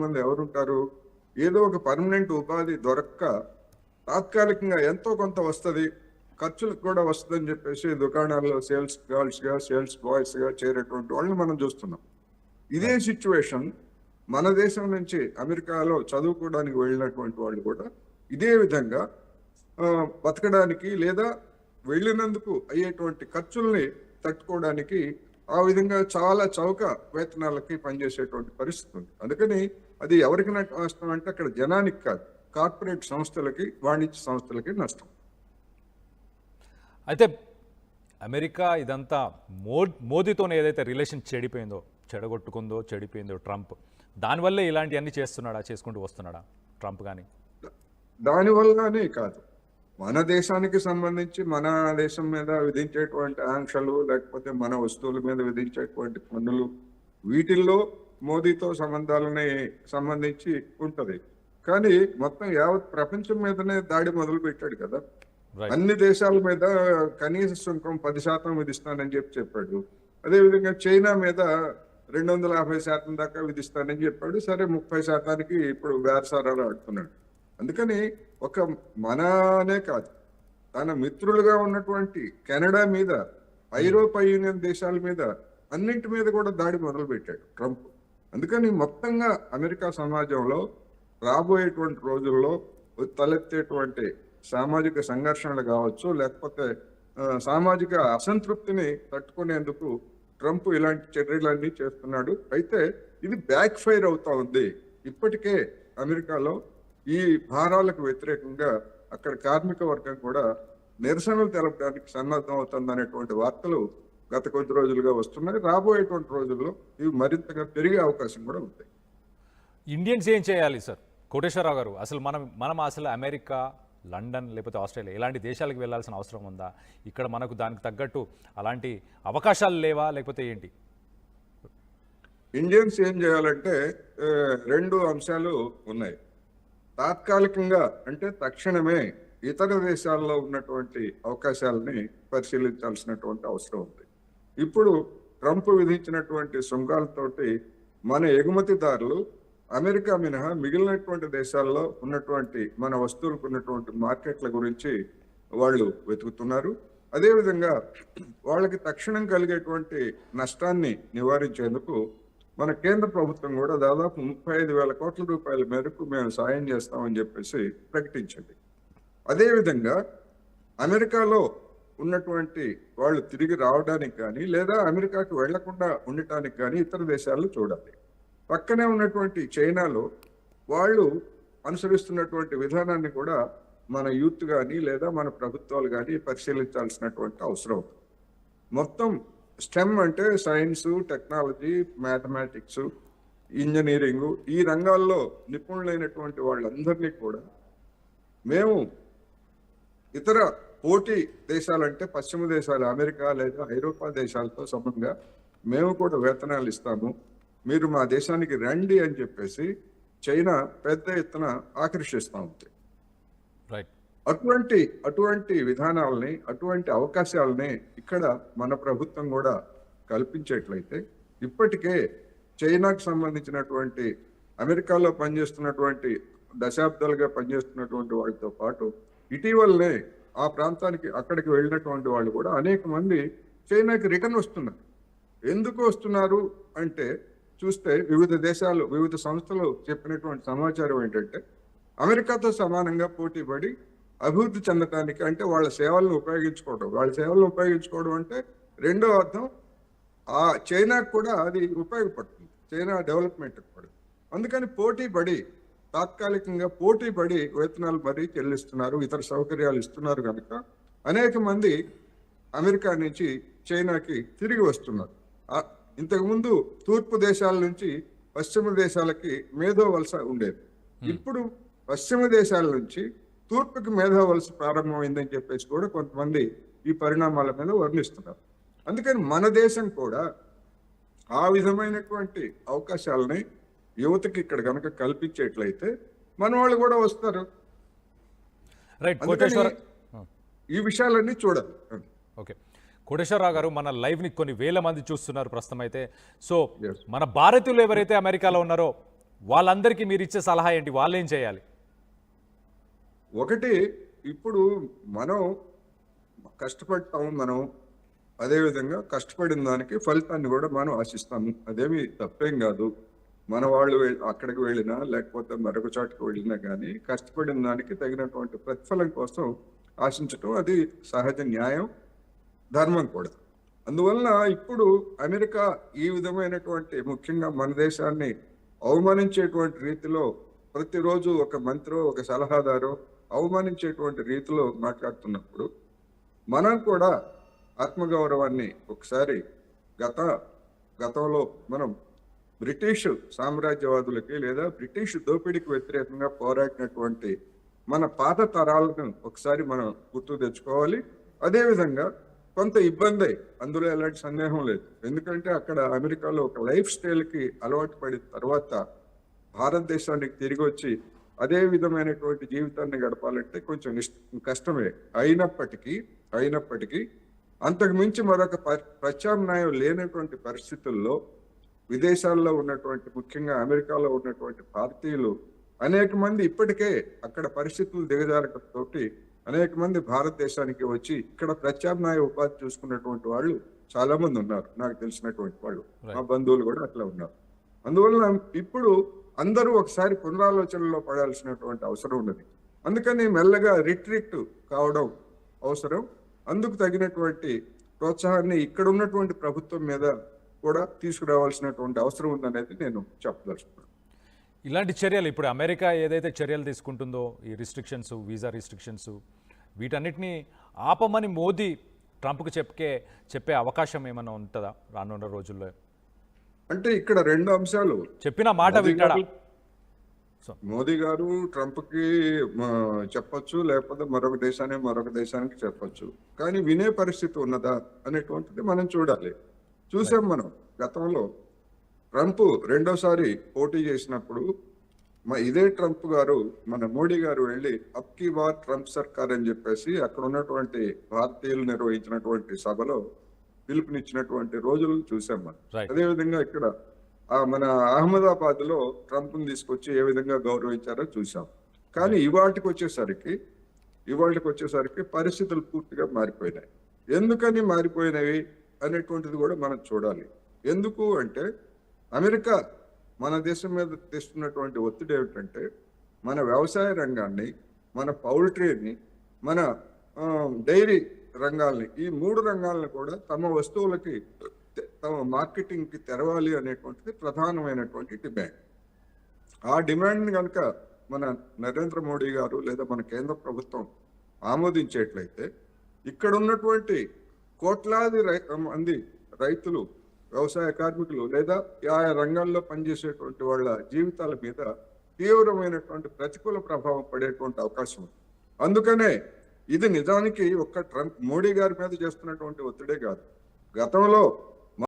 మంది ఎవరుంటారు? ఏదో ఒక పర్మనెంట్ ఉపాధి దొరక్క తాత్కాలికంగా ఎంతో కొంత వస్తుంది, ఖర్చులకు కూడా వస్తుందని చెప్పేసి దుకాణాల్లో సేల్స్ గర్ల్స్గా, సేల్స్ బాయ్స్గా చేరేటువంటి వాళ్ళని మనం చూస్తున్నాం. ఇదే సిచ్యువేషన్ మన దేశం నుంచి అమెరికాలో చదువుకోవడానికి వెళ్ళినటువంటి వాళ్ళు కూడా ఇదే విధంగా బతకడానికి లేదా వెళ్ళినందుకు అయ్యేటువంటి ఖర్చుల్ని తట్టుకోవడానికి ఆ విధంగా చాలా చౌక వేతనాలకి పనిచేసేటువంటి పరిస్థితి ఉంది. అందుకని అది ఎవరికి నష్టం అంటే అక్కడ జనానికి కాదు, కార్పొరేట్ సంస్థలకి, వాణిజ్య సంస్థలకి నష్టం. అయితే అమెరికా ఇదంతా మోదీతోనే ఏదైతే రిలేషన్ చెడిపోయిందో ట్రంప్, దానివల్లే ఇలాంటివన్నీ చేసుకుంటూ వస్తున్నాడా ట్రంప్ కానీ? దానివల్లనే కాదు, మన దేశానికి సంబంధించి మన దేశం మీద విధించేటువంటి ఆంక్షలు, లేకపోతే మన వస్తువుల మీద విధించేటువంటి పన్నులు, వీటిల్లో మోదీతో సంబంధించి ఉంటది. కానీ మొత్తం యావత్ ప్రపంచం మీదనే దాడి మొదలు పెట్టాడు కదా. అన్ని దేశాల మీద కనీస సుంకం 10% విధిస్తానని చెప్పాడు. అదేవిధంగా చైనా మీద 250% దాకా విధిస్తానని చెప్పాడు. సరే 30%కి ఇప్పుడు బేరసారాలు ఆడుతున్నాడు. అందుకని ఒక మననే కాదు, తన మిత్రులుగా ఉన్నటువంటి కెనడా మీద, ఐరోపా యూనియన్ దేశాల మీద, అన్నింటి మీద కూడా దాడి మొదలు పెట్టాడు ట్రంప్. అందుకని మొత్తంగా అమెరికా సమాజంలో రాబోయేటువంటి రోజుల్లో తలెత్తేటువంటి సామాజిక సంఘర్షణలు కావచ్చు, లేకపోతే సామాజిక అసంతృప్తిని తట్టుకునేందుకు ట్రంప్ ఇలాంటి చర్యలన్నీ చేస్తున్నాడు. అయితే ఇది బ్యాక్ ఫైర్ అవుతా ఉంది. ఇప్పటికే అమెరికాలో ఈ భారాలకు వ్యతిరేకంగా అక్కడ కార్మిక వర్గం కూడా నిరసనలు తెలపడానికి సన్నద్ధం అవుతుంది అనేటువంటి వార్తలు గత కొద్ది రోజులుగా వస్తున్నాయి. రాబోయేటువంటి రోజుల్లో ఇవి మరింతగా పెరిగే అవకాశం కూడా ఉంది. ఇండియన్స్ ఏం చేయాలి సార్? కోటేశ్వరరావు గారు, అసలు మనం అసలు అమెరికా, లండన్ లేకపోతే ఆస్ట్రేలియా ఇలాంటి దేశాలకు వెళ్ళాల్సిన అవసరం ఉందా? ఇక్కడ మనకు దానికి తగ్గట్టు అలాంటి అవకాశాలు లేవా, లేకపోతే ఏంటి? ఇండియన్స్ ఏం చేయాలంటే 2 అంశాలు ఉన్నాయి. తాత్కాలికంగా అంటే తక్షణమే ఇతర దేశాల్లో ఉన్నటువంటి అవకాశాలని పరిశీలించాల్సినటువంటి అవసరం ఉంది. ఇప్పుడు ట్రంప్ విధించినటువంటి సుంకాలతోటి మన ఎగుమతిదారులు అమెరికా మినహా మిగిలినటువంటి దేశాల్లో ఉన్నటువంటి మన వస్తువులకు ఉన్నటువంటి మార్కెట్ల గురించి వాళ్ళు వెతుకుతున్నారు. అదేవిధంగా వాళ్ళకి తక్షణం కలిగేటువంటి నష్టాన్ని నివారించేందుకు మన కేంద్ర ప్రభుత్వం కూడా దాదాపు 35,000 కోట్ల రూపాయల మేరకు మేము సాయం చేస్తామని చెప్పేసి ప్రకటించింది. అదేవిధంగా అమెరికాలో ఉన్నటువంటి వాళ్ళు తిరిగి రావడానికి కానీ, లేదా అమెరికాకు వెళ్లకుండా ఉండటానికి కానీ ఇతర దేశాలు చూడాలి. పక్కనే ఉన్నటువంటి చైనాలో వాళ్ళు అనుసరిస్తున్నటువంటి విధానాన్ని కూడా మన యూత్ కానీ లేదా మన ప్రభుత్వాలు కానీ పరిశీలించాల్సినటువంటి అవసరం. మొత్తం స్టెమ్ అంటే సైన్స్, టెక్నాలజీ, మ్యాథమెటిక్స్, ఇంజనీరింగ్, ఈ రంగాల్లో నిపుణులైనటువంటి వాళ్ళందరినీ కూడా మేము ఇతర పోటీ దేశాలంటే పశ్చిమ దేశాలు, అమెరికా లేదా ఐరోపా దేశాలతో సమంగా మేము కూడా వేతనాలు ఇస్తాము, మీరు మా దేశానికి రండి అని చెప్పేసి చైనా పెద్ద ఎత్తున ఆకర్షిస్తూ ఉంది. అటువంటి విధానాలని, అటువంటి అవకాశాలని ఇక్కడ మన ప్రభుత్వం కూడా కల్పించేట్లయితే ఇప్పటికే చైనాకు సంబంధించినటువంటి అమెరికాలో పనిచేస్తున్నటువంటి దశాబ్దాలుగా పనిచేస్తున్నటువంటి వాళ్ళతో పాటు ఇటీవలనే ఆ ప్రాంతానికి అక్కడికి వెళ్ళినటువంటి వాళ్ళు కూడా అనేక మంది చైనాకి రిటర్న్ వస్తున్నారు. ఎందుకు వస్తున్నారు అంటే చూస్తే వివిధ సంస్థలు చెప్పినటువంటి సమాచారం ఏంటంటే అమెరికాతో సమానంగా పోటీ పడి అభివృద్ధి చెందటానికి, అంటే వాళ్ళ సేవలను ఉపయోగించుకోవడం అంటే రెండో అర్థం ఆ చైనాకు కూడా అది ఉపయోగపడుతుంది, చైనా డెవలప్మెంట్ కూడా. అందుకని తాత్కాలికంగా పోటీ పడి వేతనాలు మరీ చెల్లిస్తున్నారు, ఇతర సౌకర్యాలు ఇస్తున్నారు కనుక అనేక మంది అమెరికా నుంచి చైనాకి తిరిగి వస్తున్నారు. ఇంతకుముందు తూర్పు దేశాల నుంచి పశ్చిమ దేశాలకి మేధో వలస ఉండేది. ఇప్పుడు పశ్చిమ దేశాల నుంచి తూర్పుకి మేధో వలస ప్రారంభమైందని చెప్పేసి కూడా కొంతమంది ఈ పరిణామాల మీద వర్ణిస్తున్నారు. అందుకని మన దేశం కూడా ఆ విధమైనటువంటి అవకాశాలని యువతకి ఇక్కడ కనుక కల్పించేట్లయితే మన వాళ్ళు కూడా వస్తారు. ఈ విషయాలన్నీ చూడాలి. ఓకే, కోటేశ్వరరావు గారు, మన లైవ్ని కొన్ని వేల మంది చూస్తున్నారు ప్రస్తుతం. అయితే సో మన భారతీయులు ఎవరైతే అమెరికాలో ఉన్నారో వాళ్ళందరికీ మీరు ఇచ్చే సలహా ఏంటి? వాళ్ళు ఏం చేయాలి? ఒకటి, ఇప్పుడు మనం కష్టపడతాం, మనం అదేవిధంగా కష్టపడిన దానికి ఫలితాన్ని కూడా మనం ఆశిస్తాము. అదేమి తప్పేం కాదు. మన వాళ్ళు అక్కడికి వెళ్ళినా లేకపోతే మరొక చోటకి వెళ్ళినా కానీ కష్టపడిన దానికి తగినటువంటి ప్రతిఫలం కోసం ఆశించటం అది సహజ న్యాయం, ధర్మం కూడా. అందువలన ఇప్పుడు అమెరికా ఈ విధమైనటువంటి ముఖ్యంగా మన దేశాన్ని అవమానించేటువంటి రీతిలో ప్రతిరోజు ఒక మంత్రో ఒక సలహాదారో అవమానించేటువంటి రీతిలో మాట్లాడుతున్నప్పుడు మనం కూడా ఆత్మగౌరవాన్ని ఒకసారి గతంలో మనం బ్రిటిష్ సామ్రాజ్యవాదులకి లేదా బ్రిటిష్ దోపిడీకి వ్యతిరేకంగా పోరాడినటువంటి మన పాత తరాలను ఒకసారి మనం గుర్తు తెచ్చుకోవాలి. అదేవిధంగా కొంత ఇబ్బంది, అందులో ఎలాంటి సందేహం లేదు. ఎందుకంటే అక్కడ అమెరికాలో ఒక లైఫ్ స్టైల్కి అలవాటు పడిన తర్వాత భారతదేశానికి తిరిగి వచ్చి అదే విధమైనటువంటి జీవితాన్ని గడపాలంటే కొంచెం కష్టమే. అయినప్పటికీ అంతకు మించి మరొక ప్రత్యామ్నాయం లేనటువంటి పరిస్థితుల్లో విదేశాల్లో ఉన్నటువంటి ముఖ్యంగా అమెరికాలో ఉన్నటువంటి భారతీయులు అనేక మంది ఇప్పటికే అక్కడ పరిస్థితులు దిగజారడంతో అనేక మంది భారతదేశానికి వచ్చి ఇక్కడ ప్రత్యామ్నాయ ఉపాధి చూసుకున్నటువంటి వాళ్ళు చాలా మంది ఉన్నారు, నాకు తెలిసినటువంటి వాళ్ళు. మా బంధువులు కూడా అట్లా ఉన్నారు. అందువలన ఇప్పుడు అందరూ ఒకసారి పునరాలోచనలో పడాల్సినటువంటి అవసరం ఉన్నది. అందుకని మెల్లగా రిట్రీట్ కావడం అవసరం. అందుకు తగినటువంటి ప్రోత్సాహాన్ని ఇక్కడ ఉన్నటువంటి ప్రభుత్వం మీద కూడా తీసుకురావాల్సినటువంటి అవసరం ఉందనేది నేను చెప్పదలుచుకున్నాను. ఇలాంటి చర్యలు ఇప్పుడు అమెరికా ఏదైతే చర్యలు తీసుకుంటుందో, ఈ రిస్ట్రిక్షన్స్, వీసా రిస్ట్రిక్షన్స్, వీటన్నిటిని ఆపమని మోదీ ట్రంప్కి చెప్పే అవకాశం ఏమైనా ఉంటుందా రానున్న రోజుల్లో? అంటే ఇక్కడ రెండు అంశాలు. చెప్పిన మాట వింటాడా మోదీ గారు? ట్రంప్కి చెప్పొచ్చు, లేకపోతే మరొక దేశానికి చెప్పొచ్చు. కానీ వినే పరిస్థితి ఉన్నదా అనేటువంటిది మనం చూడాలి. చూసాం మనం గతంలో ట్రంప్ రెండోసారి పోటీ చేసినప్పుడు ఇదే ట్రంప్ గారు మన మోడీ గారు వెళ్ళి అబ్కీ బార్ ట్రంప్ సర్కార్ అని చెప్పేసి అక్కడ ఉన్నటువంటి భారతీయులు నిర్వహించినటువంటి సభలో పిలుపునిచ్చినటువంటి రోజులు చూసాం మనం. అదేవిధంగా ఇక్కడ మన అహ్మదాబాద్ లో ట్రంప్ ని తీసుకొచ్చి ఏ విధంగా గౌరవించారో చూసాం. కానీ ఇవాటికి వచ్చేసరికి పరిస్థితులు పూర్తిగా మారిపోయినాయి. ఎందుకని మారిపోయినవి అనేటువంటిది కూడా మనం చూడాలి. ఎందుకు అంటే అమెరికా మన దేశం మీద తెస్తున్నటువంటి ఒత్తిడి ఏమిటంటే మన వ్యవసాయ రంగాన్ని, మన పౌల్ట్రీని, మన డైరీ రంగాల్ని, ఈ మూడు రంగాలను కూడా తమ వస్తువులకి తమ మార్కెటింగ్ కి తెరవాలి అనేటువంటిది ప్రధానమైనటువంటి డిమాండ్. ఆ డిమాండ్ని కనుక మన నరేంద్ర మోడీ గారు లేదా మన కేంద్ర ప్రభుత్వం ఆమోదించేట్లయితే ఇక్కడ ఉన్నటువంటి కోట్లాది మంది రైతులు, వ్యవసాయ కార్మికులు లేదా ఆయా రంగాల్లో పనిచేసేటువంటి వాళ్ళ జీవితాల మీద తీవ్రమైనటువంటి ప్రతికూల ప్రభావం పడేటువంటి అవకాశం ఉంది. అందుకనే ఇది నిజానికి ఒక్క మోడీ గారి మీద చేస్తున్నటువంటి ఒత్తిడే కాదు. గతంలో